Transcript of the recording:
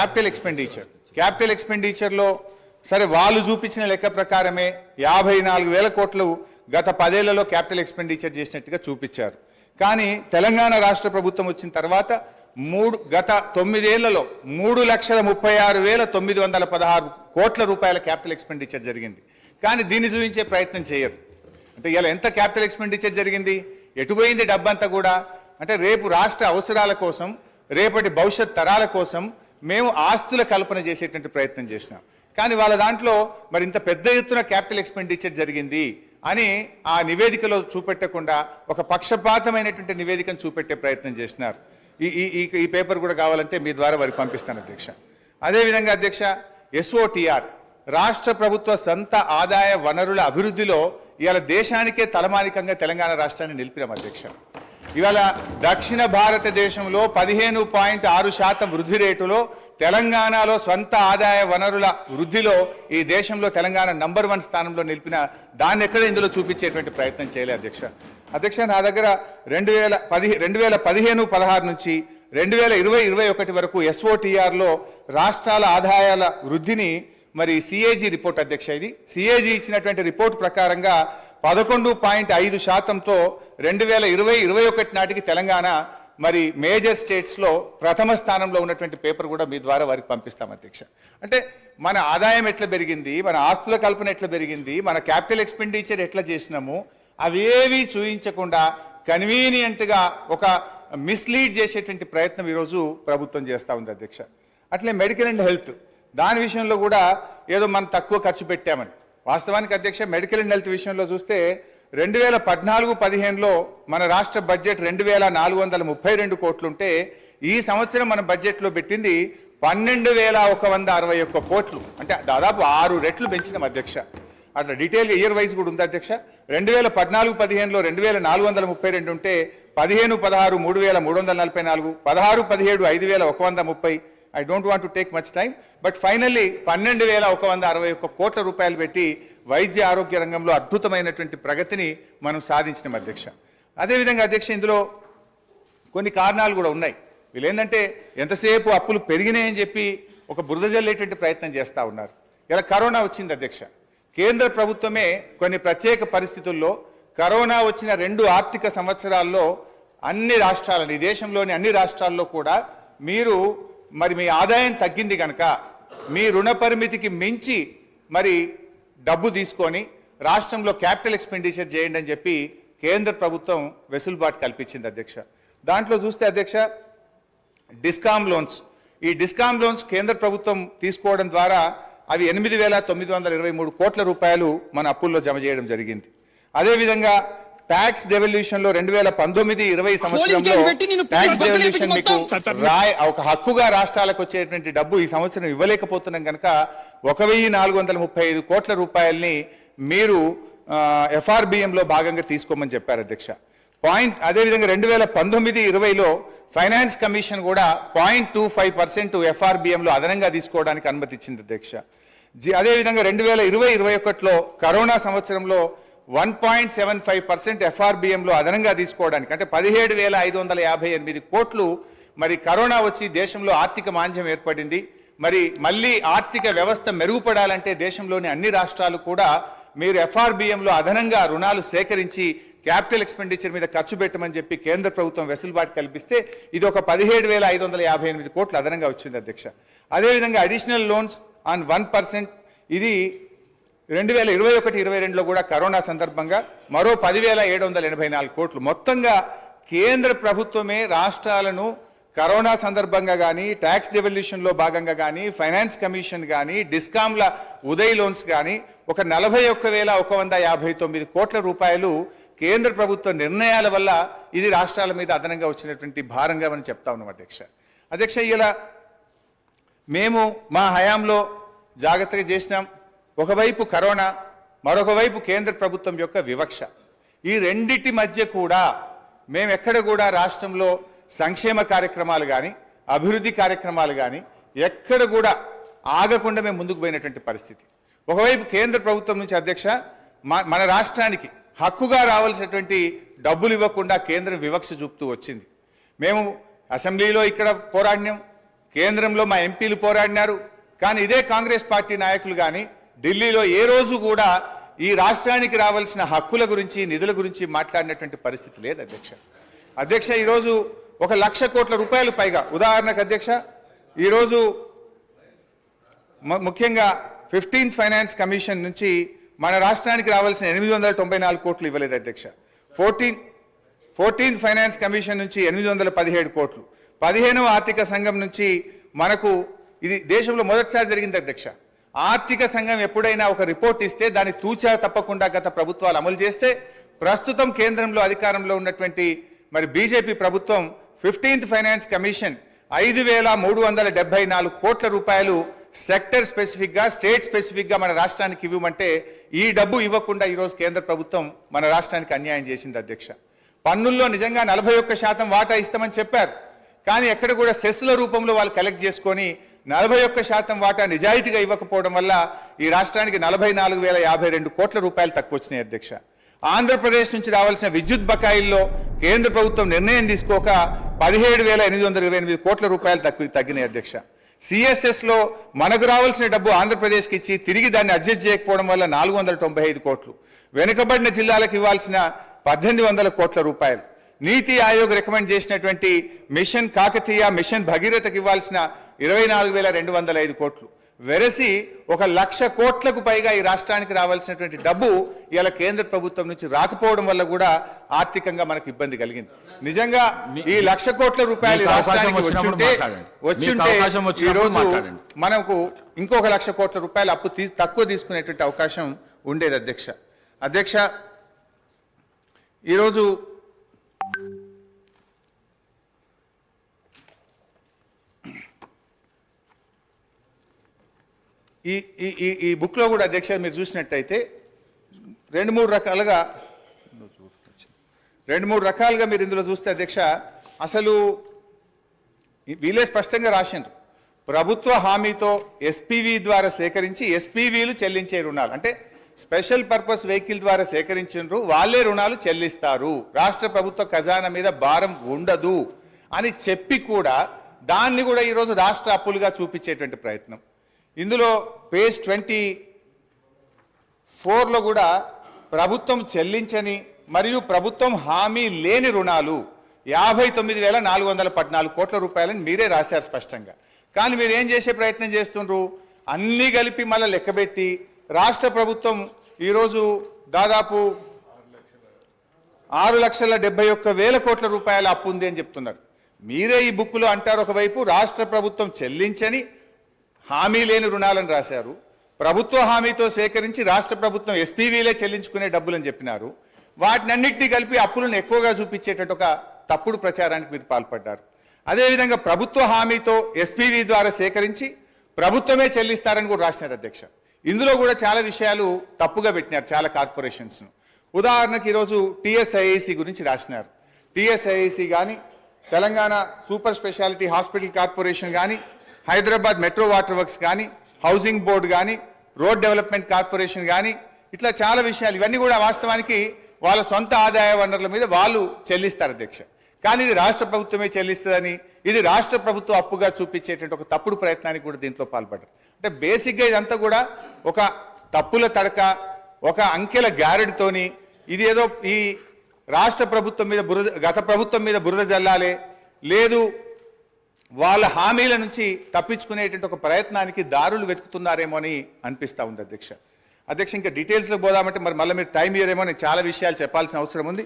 Capital ఎక్స్పెండిచర్లో సరే వాళ్ళు చూపించిన లెక్క ప్రకారమే 54,000 కోట్లు గత 10 ఏళ్లలో క్యాపిటల్ ఎక్స్పెండిచర్ చేసినట్టుగా చూపించారు. కానీ తెలంగాణ రాష్ట్ర ప్రభుత్వం వచ్చిన తర్వాత గత 9 ఏళ్లలో 3,36,916 కోట్ల రూపాయల క్యాపిటల్ ఎక్స్పెండిచర్ జరిగింది. కానీ దీన్ని చూపించే ప్రయత్నం చేయరు. అంటే ఇలా ఎంత క్యాపిటల్ ఎక్స్పెండిచర్ జరిగింది, ఎటుపోయింది డబ్బంతా కూడా అంటే రేపు రాష్ట్ర అవసరాల కోసం, రేపటి భవిష్యత్ తరాల కోసం మేము ఆస్తుల కల్పన చేసేటువంటి ప్రయత్నం చేసినాం. కానీ వాళ్ళ దాంట్లో మరి ఇంత పెద్ద ఎత్తున క్యాపిటల్ ఎక్స్పెండిచర్ జరిగింది అని ఆ నివేదికలో చూపెట్టకుండా ఒక పక్షపాతమైనటువంటి నివేదికను చూపెట్టే ప్రయత్నం చేసినారు. ఈ పేపర్ కూడా కావాలంటే మీ ద్వారా వారికి పంపిస్తాను అధ్యక్ష. అదేవిధంగా అధ్యక్ష, SOTR రాష్ట్ర ప్రభుత్వ సొంత ఆదాయ వనరుల అభివృద్ధిలో ఇవాళ దేశానికే తలమానికంగా తెలంగాణ రాష్ట్రాన్ని నిలిపినాం అధ్యక్ష. ఇవాళ దక్షిణ భారతదేశంలో 15.6% వృద్ధి రేటులో తెలంగాణలో స్వంత ఆదాయ వనరుల వృద్ధిలో ఈ దేశంలో తెలంగాణ నంబర్ 1 స్థానంలో నిలిపిన దాన్ని ఎక్కడ ఇందులో చూపించేటువంటి ప్రయత్నం చేయలేదు అధ్యక్ష. అధ్యక్ష, నా దగ్గర 2015-16 నుంచి 2020-21 వరకు SOTRలో రాష్ట్రాల ఆదాయాల వృద్ధిని మరి CAG రిపోర్ట్ అధ్యక్ష, ఇది CAG ఇచ్చినటువంటి రిపోర్ట్ ప్రకారంగా 11.5%తో 2020-21 నాటికి తెలంగాణ మరి మేజర్ స్టేట్స్లో ప్రథమ స్థానంలో ఉన్నటువంటి పేపర్ కూడా మీ ద్వారా వారికి పంపిస్తాం అధ్యక్ష. అంటే మన ఆదాయం ఎట్లా పెరిగింది, మన ఆస్తుల కల్పన ఎట్లా పెరిగింది, మన క్యాపిటల్ ఎక్స్పెండిచర్ ఎట్లా చేసినాము అవేవి చూయించకుండా కన్వీనియంట్గా ఒక మిస్లీడ్ చేసేటువంటి ప్రయత్నం ఈరోజు ప్రభుత్వం చేస్తూ ఉంది అధ్యక్ష. అట్లే మెడికల్ అండ్ హెల్త్ దాని విషయంలో కూడా ఏదో మనం తక్కువ ఖర్చు పెట్టామని, వాస్తవానికి అధ్యక్ష మెడికల్ అండ్ హెల్త్ విషయంలో చూస్తే 2014-15లో మన రాష్ట్ర బడ్జెట్ 2,432 కోట్లుంటే ఈ సంవత్సరం మన బడ్జెట్లో పెట్టింది 12,161 కోట్లు, అంటే దాదాపు 6 రెట్లు పెంచినాం అధ్యక్ష. అట్లా డీటెయిల్గా ఇయర్ వైజ్ కూడా ఉంది అధ్యక్ష. 2014-15లో 2,432 ఉంటే 15-16 3,344, 16-17 5,130. I don't want to take much time, but finally 12,161 కోట్ల రూపాయలు పెట్టి వైద్య ఆరోగ్య రంగంలో అద్భుతమైనటువంటి ప్రగతిని మనం సాధించినాం అధ్యక్ష. అదేవిధంగా అధ్యక్ష, ఇందులో కొన్ని కారణాలు కూడా ఉన్నాయి. వీళ్ళు ఏంటంటే ఎంతసేపు అప్పులు పెరిగినాయని చెప్పి ఒక బురద జల్లేటువంటి ప్రయత్నం చేస్తూ ఉన్నారు. ఇలా కరోనా వచ్చింది అధ్యక్ష. కేంద్ర ప్రభుత్వమే కొన్ని ప్రత్యేక పరిస్థితుల్లో కరోనా వచ్చిన 2 ఆర్థిక సంవత్సరాల్లో అన్ని రాష్ట్రాలని, దేశంలోని అన్ని రాష్ట్రాల్లో కూడా మీరు మరి మీ ఆదాయం తగ్గింది కనుక మీ రుణ పరిమితికి మించి మరి డబ్బు తీసుకొని రాష్ట్రంలో క్యాపిటల్ ఎక్స్పెండిచర్ చేయండి అని చెప్పి కేంద్ర ప్రభుత్వం వెసులుబాటు కల్పించింది అధ్యక్ష. దాంట్లో చూస్తే అధ్యక్ష డిస్కామ్ లోన్స్, ఈ డిస్కామ్ లోన్స్ కేంద్ర ప్రభుత్వం తీసుకోవడం ద్వారా అవి 8,923 కోట్ల రూపాయలు మన అప్పుల్లో జమ చేయడం జరిగింది. అదేవిధంగా ట్యాక్స్ డెవల్యూషన్లో 2019-20 సంవత్సరంలో ట్యాక్స్ డెవల్యూషన్ మీకు ఒక హక్కుగా రాష్ట్రాలకు వచ్చేటువంటి డబ్బు ఈ సంవత్సరం ఇవ్వలేకపోతున్నాం కనుక 1,435 కోట్ల రూపాయల్ని మీరు FRBMలో భాగంగా తీసుకోమని చెప్పారు అధ్యక్ష. అదేవిధంగా 2019-20లో ఫైనాన్స్ కమిషన్ కూడా 0.25% FRBMలో అదనంగా తీసుకోవడానికి అనుమతి ఇచ్చింది అధ్యక్ష. అదేవిధంగా 2020-21లో కరోనా సంవత్సరంలో 1.75% FRBMలో అదనంగా తీసుకోవడానికి, అంటే 17,558 కోట్లు మరి కరోనా వచ్చి దేశంలో ఆర్థిక మాంద్యం ఏర్పడింది. మరి మళ్ళీ ఆర్థిక వ్యవస్థ మెరుగుపడాలంటే దేశంలోని అన్ని రాష్ట్రాలు కూడా మీరు FRBMలో అదనంగా రుణాలు సేకరించి క్యాపిటల్ ఎక్స్పెండిచర్ మీద ఖర్చు పెట్టమని చెప్పి కేంద్ర ప్రభుత్వం వెసులుబాటు కల్పిస్తే ఇది ఒక 17,558 కోట్లు అదనంగా వచ్చింది అధ్యక్ష. అదేవిధంగా అడిషనల్ లోన్స్ ఆన్ 1%, ఇది 2021-22లో కూడా కరోనా సందర్భంగా మరో 10,784 కోట్లు. మొత్తంగా కేంద్ర ప్రభుత్వమే రాష్ట్రాలను కరోనా సందర్భంగా కానీ, ట్యాక్స్ డెవల్యూషన్లో భాగంగా కానీ, ఫైనాన్స్ కమిషన్ కానీ, డిస్కామ్ల ఉదయ్ లోన్స్ కానీ ఒక 41,159 కోట్ల రూపాయలు కేంద్ర ప్రభుత్వ నిర్ణయాల వల్ల ఇది రాష్ట్రాల మీద అదనంగా వచ్చినటువంటి భారంగా మనం చెప్తా ఉన్నాం అధ్యక్ష. అధ్యక్ష, ఇలా మేము మా హయాంలో జాగ్రత్తగా చేసినాం. ఒకవైపు కరోనా, మరొక వైపు కేంద్ర ప్రభుత్వం యొక్క వివక్ష. ఈ రెండిటి మధ్య కూడా మేము ఎక్కడ కూడా రాష్ట్రంలో సంక్షేమ కార్యక్రమాలు కానీ, అభివృద్ధి కార్యక్రమాలు కానీ ఎక్కడ కూడా ఆగకుండా మేము ముందుకు పోయినటువంటి పరిస్థితి. ఒకవైపు కేంద్ర ప్రభుత్వం నుంచి అధ్యక్ష మన రాష్ట్రానికి హక్కుగా రావాల్సినటువంటి డబ్బులు ఇవ్వకుండా కేంద్రం వివక్ష చూపుతూ వచ్చింది. మేము అసెంబ్లీలో ఇక్కడ పోరాడినాం, కేంద్రంలో మా ఎంపీలు పోరాడినారు. కానీ ఇదే కాంగ్రెస్ పార్టీ నాయకులు కానీ ఢిల్లీలో ఏ రోజు కూడా ఈ రాష్ట్రానికి రావాల్సిన హక్కుల గురించి నిధుల గురించి మాట్లాడినటువంటి పరిస్థితి లేదు అధ్యక్ష. అధ్యక్ష, ఈరోజు 1,00,000 కోట్ల రూపాయలు పైగా, ఉదాహరణకు అధ్యక్ష, ఈరోజు ముఖ్యంగా 15th ఫైనాన్స్ కమిషన్ నుంచి మన రాష్ట్రానికి రావాల్సిన 894 కోట్లు ఇవ్వలేదు అధ్యక్ష. 14th ఫైనాన్స్ కమిషన్ నుంచి 817 కోట్లు, 15వ ఆర్థిక సంఘం నుంచి మనకు, ఇది దేశంలో మొదటిసారి జరిగింది అధ్యక్ష. ఆర్థిక సంఘం ఎప్పుడైనా ఒక రిపోర్ట్ ఇస్తే దాన్ని తూచా తప్పకుండా గత ప్రభుత్వాలు అమలు చేస్తే, ప్రస్తుతం కేంద్రంలో అధికారంలో ఉన్నటువంటి మరి బీజేపీ ప్రభుత్వం 15th ఫైనాన్స్ కమిషన్ 5,374 కోట్ల రూపాయలు సెక్టర్ స్పెసిఫిక్ గా, స్టేట్ స్పెసిఫిక్ గా మన రాష్ట్రానికి ఇవ్వమంటే ఈ డబ్బు ఇవ్వకుండా ఈరోజు కేంద్ర ప్రభుత్వం మన రాష్ట్రానికి అన్యాయం చేసింది అధ్యక్ష. పన్నుల్లో నిజంగా 41% వాటా ఇస్తామని చెప్పారు. కానీ ఎక్కడ కూడా సెస్ల రూపంలో వాళ్ళు కలెక్ట్ చేసుకొని 41% వాటా నిజాయితీగా ఇవ్వకపోవడం వల్ల ఈ రాష్ట్రానికి 44,052 కోట్ల రూపాయలు తక్కువ వచ్చినాయి అధ్యక్ష. ఆంధ్రప్రదేశ్ నుంచి రావాల్సిన విద్యుత్ బకాయిల్లో కేంద్ర ప్రభుత్వం నిర్ణయం తీసుకోక 17,828 కోట్ల రూపాయలు తగ్గినాయి అధ్యక్ష. సిఎస్ఎస్ లో మనకు రావాల్సిన డబ్బు ఆంధ్రప్రదేశ్కి ఇచ్చి తిరిగి దాన్ని అడ్జస్ట్ చేయకపోవడం వల్ల 495 కోట్లు, వెనుకబడిన జిల్లాలకు ఇవ్వాల్సిన 1,800 కోట్ల రూపాయలు, నీతి ఆయోగ్ రికమెండ్ చేసినటువంటి మిషన్ కాకతీయ, మిషన్ భగీరథకి ఇవ్వాల్సిన 24,205 కోట్లు, వెరసి 1,00,000 కోట్లకు పైగా ఈ రాష్ట్రానికి రావాల్సినటువంటి డబ్బు ఇలా కేంద్ర ప్రభుత్వం నుంచి రాకపోవడం వల్ల కూడా ఆర్థికంగా మనకు ఇబ్బంది కలిగింది. నిజంగా ఈ 1,00,000 కోట్ల రూపాయలు రాష్ట్రానికి వచ్చుంటే ఈ రోజు మనకు ఇంకొక 1,00,000 కోట్ల రూపాయలు అప్పు తక్కువ తీసుకునేటువంటి అవకాశం ఉండేది అధ్యక్ష. అధ్యక్ష, ఈరోజు ఈ బుక్లో కూడా అధ్యక్ష మీరు చూసినట్టయితే రెండు మూడు రకాలుగా మీరు ఇందులో చూస్తే అధ్యక్ష, అసలు వీళ్ళే స్పష్టంగా రాసిండ్రు. ప్రభుత్వ హామీతో ఎస్పీవీ ద్వారా సేకరించి ఎస్పీవీలు చెల్లించే రుణాలు, అంటే స్పెషల్ పర్పస్ వెహికల్ ద్వారా సేకరించిండ్రు, వాళ్ళే రుణాలు చెల్లిస్తారు, రాష్ట్ర ప్రభుత్వ ఖజానా మీద భారం ఉండదు అని చెప్పి కూడా దాన్ని కూడా ఈరోజు రాష్ట్ర అప్పులుగా చూపించేటువంటి ప్రయత్నం. ఇందులో పేజ్ 24లో కూడా ప్రభుత్వం చెల్లించని మరియు ప్రభుత్వం హామీ లేని రుణాలు 59,414 కోట్ల రూపాయలని మీరే రాశారు స్పష్టంగా. కానీ మీరు ఏం చేసే ప్రయత్నం చేస్తుండ్రు, అన్నీ కలిపి మళ్ళీ లెక్కబెట్టి రాష్ట్ర ప్రభుత్వం ఈరోజు దాదాపు 6,71,000 కోట్ల రూపాయల అప్పు ఉంది అని చెప్తున్నారు. మీరే ఈ బుక్లో అంటారు, ఒకవైపు రాష్ట్ర ప్రభుత్వం చెల్లించని హామీ లేని రుణాలను రాశారు, ప్రభుత్వ హామీతో సేకరించి రాష్ట్ర ప్రభుత్వం ఎస్పీవీలే చెల్లించుకునే డబ్బులని చెప్పినారు, వాటినన్నింటినీ కలిపి అప్పులను ఎక్కువగా చూపించేటట్టు ఒక తప్పుడు ప్రచారానికి మీరు పాల్పడ్డారు. అదేవిధంగా ప్రభుత్వ హామీతో ఎస్పీవీ ద్వారా సేకరించి ప్రభుత్వమే చెల్లిస్తారని కూడా రాసినారు అధ్యక్ష. ఇందులో కూడా చాలా విషయాలు తప్పుగా పెట్టినారు చాలా కార్పొరేషన్స్ను. ఉదాహరణకు ఈరోజు టీఎస్ఐఐసి గురించి రాసినారు. టీఎస్ఐఐసి కానీ, Telangana super speciality hospital corporation కానీ, హైదరాబాద్ మెట్రో వాటర్ వర్క్స్ కానీ, హౌసింగ్ బోర్డు కానీ, రోడ్ డెవలప్మెంట్ కార్పొరేషన్ కానీ, ఇట్లా చాలా విషయాలు, ఇవన్నీ కూడా వాస్తవానికి వాళ్ళ సొంత ఆదాయ వనరుల మీద వాళ్ళు చెల్లిస్తారు అధ్యక్ష. కానీ ఇది రాష్ట్ర ప్రభుత్వమే చెల్లిస్తుందని, ఇది రాష్ట్ర ప్రభుత్వం అప్పుగా చూపించేటువంటి ఒక తప్పుడు ప్రయత్నానికి కూడా దీంట్లో పాల్పడ్డారు. అంటే బేసిక్గా ఇదంతా కూడా ఒక తప్పుల తడక, ఒక అంకెల గ్యారెడ్తోని, ఇది ఏదో ఈ రాష్ట్ర ప్రభుత్వం మీద గత ప్రభుత్వం మీద బురద జల్లాలే, లేదు వాళ్ళ హామీల నుంచి తప్పించుకునేటువంటి ఒక ప్రయత్నానికి దారులు వెతుకుతున్నారేమో అని అనిపిస్తూ ఉంది అధ్యక్ష. ఇంకా డీటెయిల్స్లో పోదామంటే మరి మళ్ళీ మీరు టైం ఇయ్యరేమో, నేను చాలా విషయాలు చెప్పాల్సిన అవసరం ఉంది.